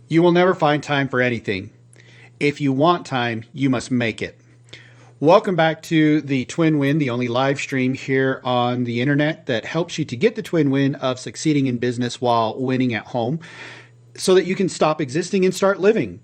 You will never find time for anything. If you want time, you must make it. Welcome back to the Twin Win, the only live stream here on the internet that helps you to get the twin win of succeeding in business while winning at home so that you can stop existing and start living.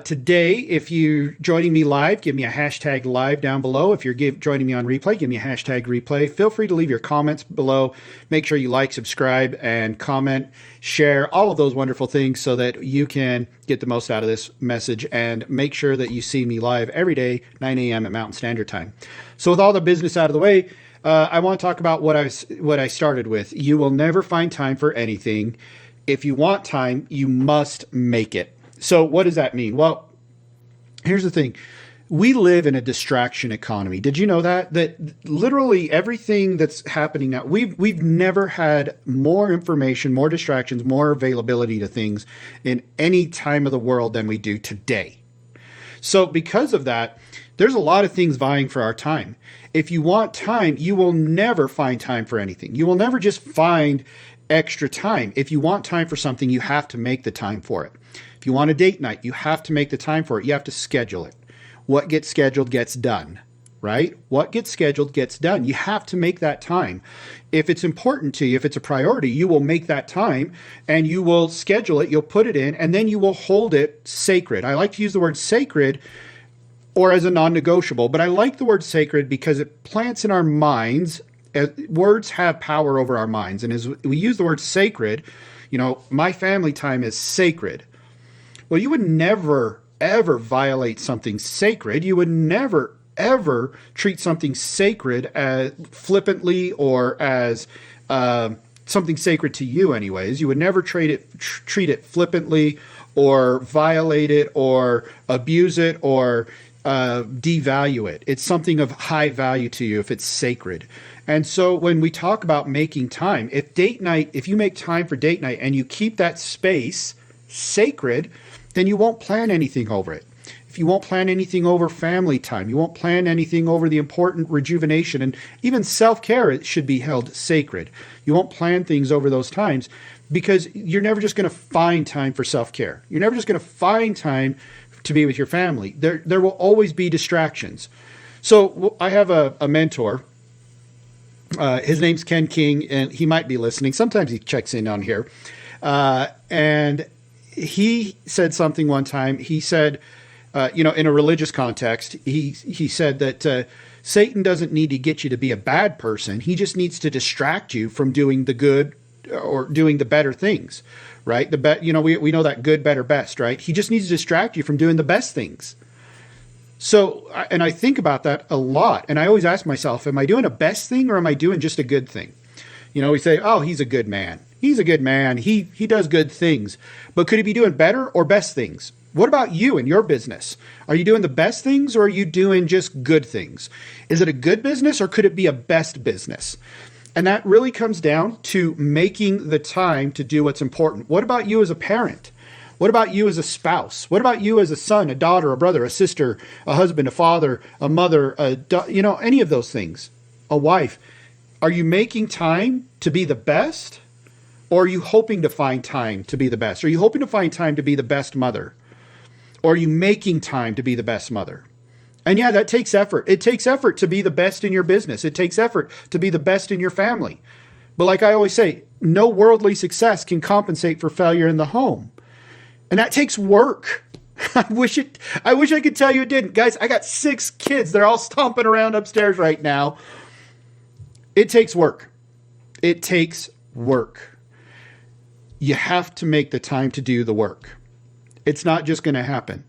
Today, if you're joining me live, give me a hashtag live down below. If you're joining me on replay, give me a hashtag replay. Feel free to leave your comments below. Make sure you like, subscribe, and comment, share, all of those wonderful things so that you can get the most out of this message, and make sure that you see me live every day, 9 a.m. at Mountain Standard Time. So with all the business out of the way, I want to talk about what I started with. You will never find time for anything. If you want time, you must make it. So what does that mean? Well, here's the thing. We live in a distraction economy. Did you know that? That literally everything that's happening now, we've never had more information, more distractions, more availability to things in any time of the world than we do today. So because of that, there's a lot of things vying for our time. If you want time, you will never find time for anything. You will never just find extra time. If you want time for something, you have to make the time for it. If you want a date night, you have to make the time for it. You have to schedule it. What gets scheduled gets done, right? What gets scheduled gets done. You have to make that time. If it's important to you, if it's a priority, you will make that time and you will schedule it, you'll put it in, and then you will hold it sacred. I like to use the word sacred or as a non-negotiable, but I like the word sacred because it plants in our minds. Words have power over our minds. And as we use the word sacred, my family time is sacred. Well, you would never, ever violate something sacred. You would never, ever treat something sacred as flippantly or as something sacred to you anyways. You would never treat it flippantly or violate it or abuse it or devalue it. It's something of high value to you if it's sacred. And so when we talk about making time, if you make time for date night and you keep that space sacred, then you won't plan anything over it. If you won't plan anything over family time, you won't plan anything over the important rejuvenation and even self-care, it should be held sacred. You won't plan things over those times because you're never just going to find time for self-care. You're never just going to find time to be with your family. There will always be distractions. So I have a mentor. His name's Ken King, and he might be listening. Sometimes he checks in on here. And he said something one time. He said, in a religious context, he said that Satan doesn't need to get you to be a bad person. He just needs to distract you from doing the good or doing the better things, right? We know that good, better, best, right? He just needs to distract you from doing the best things. So, and I think about that a lot. And I always ask myself, am I doing a best thing or am I doing just a good thing? We say, oh, he's a good man. He's a good man. He does good things. But could he be doing better or best things? What about you and your business? Are you doing the best things or are you doing just good things? Is it a good business or could it be a best business? And that really comes down to making the time to do what's important. What about you as a parent? What about you as a spouse? What about you as a son, a daughter, a brother, a sister, a husband, a father, a mother, any of those things, a wife? Are you making time to be the best? Or are you hoping to find time to be the best? Are you hoping to find time to be the best mother? Or are you making time to be the best mother? And yeah, that takes effort. It takes effort to be the best in your business. It takes effort to be the best in your family. But like I always say, no worldly success can compensate for failure in the home. And that takes work. I wish I could tell you it didn't. Guys, I got 6 kids. They're all stomping around upstairs right now. It takes work. It takes work. You have to make the time to do the work. It's not just going to happen.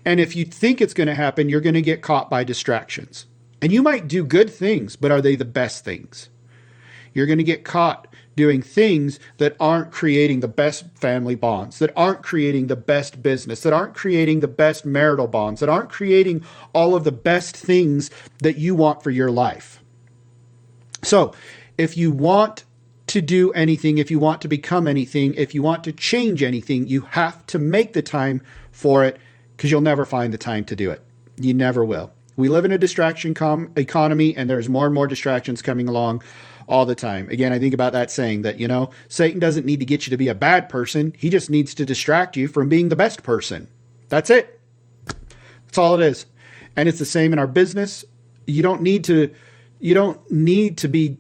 And if you think it's going to happen, you're going to get caught by distractions. And you might do good things, but are they the best things? You're going to get caught doing things that aren't creating the best family bonds, that aren't creating the best business, that aren't creating the best marital bonds, that aren't creating all of the best things that you want for your life. So if you want to do anything, if you want to become anything, if you want to change anything, you have to make the time for it because you'll never find the time to do it. You never will. We live in a distraction economy, and there's more and more distractions coming along all the time. Again, I think about that saying that, Satan doesn't need to get you to be a bad person. He just needs to distract you from being the best person. That's it. That's all it is. And it's the same in our business. You don't need to be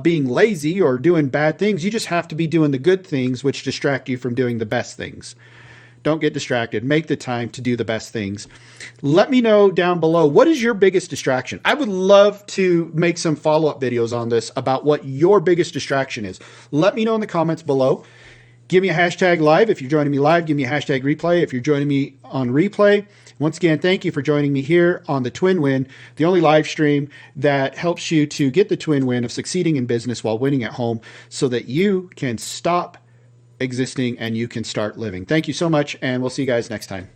being lazy or doing bad things. You just have to be doing the good things, which distract you from doing the best things. Don't get distracted. Make the time to do the best things. Let me know down below, what is your biggest distraction? I would love to make some follow-up videos on this about what your biggest distraction is. Let me know in the comments below. Give me a hashtag live if you're joining me live. Give me a hashtag replay if you're joining me on replay. Once again, thank you for joining me here on the Twin Win, the only live stream that helps you to get the twin win of succeeding in business while winning at home so that you can stop existing and you can start living. Thank you so much, and we'll see you guys next time.